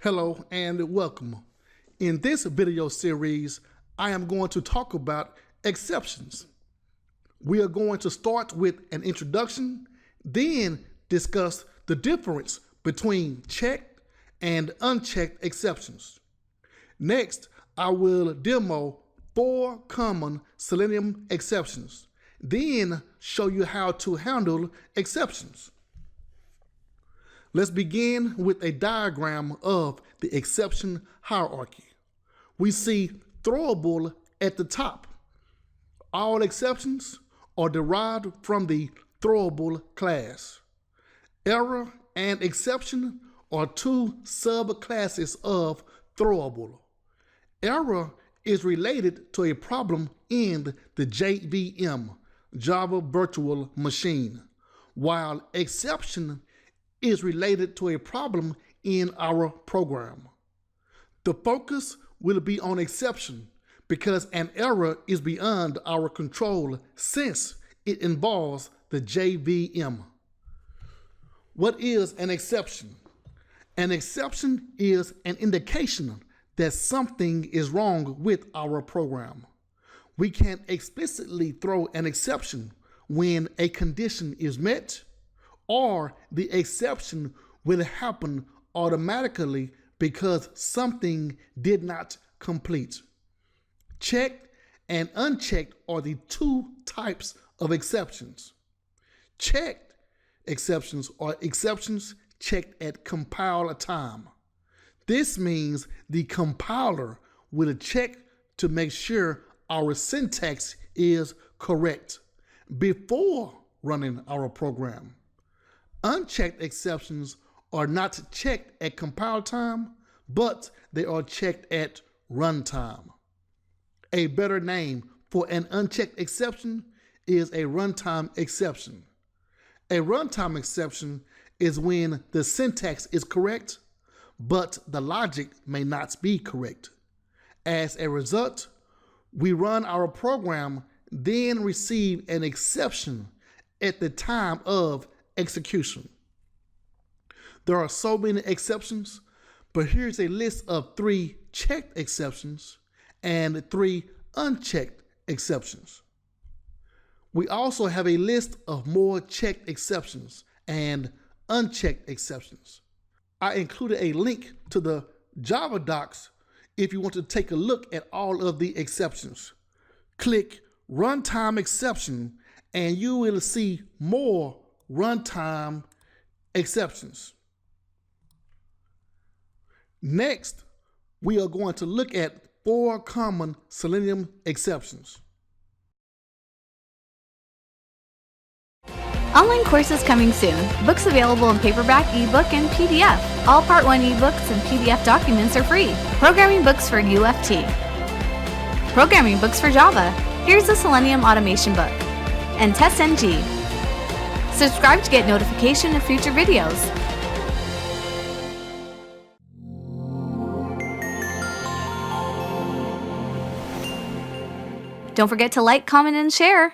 Hello and welcome. In this video series, I am going to talk about exceptions. We are going to start with an introduction, then discuss the difference between checked and unchecked exceptions. Next, I will demo 4 common Selenium exceptions, then show you how to handle exceptions. Let's begin with a diagram of the exception hierarchy. We see throwable at the top. All exceptions are derived from the throwable class. Error and exception are 2 subclasses of throwable. Error is related to a problem in the JVM, Java Virtual Machine, while exception is related to a problem in our program. The focus will be on exception because an error is beyond our control since it involves the JVM. What is an exception? An exception is an indication that something is wrong with our program. We can explicitly throw an exception when a condition is met, or the exception will happen automatically because something did not complete. Checked and unchecked are the 2 types of exceptions. Checked exceptions are exceptions checked at compile time. This means the compiler will check to make sure our syntax is correct before running our program. Unchecked exceptions are not checked at compile time, but they are checked at runtime. A better name for an unchecked exception is a runtime exception. A runtime exception is when the syntax is correct, but the logic may not be correct. As a result, we run our program, then receive an exception at the time of execution. There are so many exceptions, but here's a list of 3 checked exceptions and 3 unchecked exceptions. We also have a list of more checked exceptions and unchecked exceptions. I included a link to the Java docs if you want to take a look at all of the exceptions. Click Runtime Exception and you will see more runtime exceptions. Next, we are going to look at 4 common Selenium exceptions. Online courses coming soon. Books available in paperback, ebook, and PDF. All Part 1 ebooks and PDF documents are free. Programming books for UFT. Programming books for Java. Here's the Selenium Automation book. And TestNG. Subscribe to get notification of future videos. Don't forget to like, comment, and share.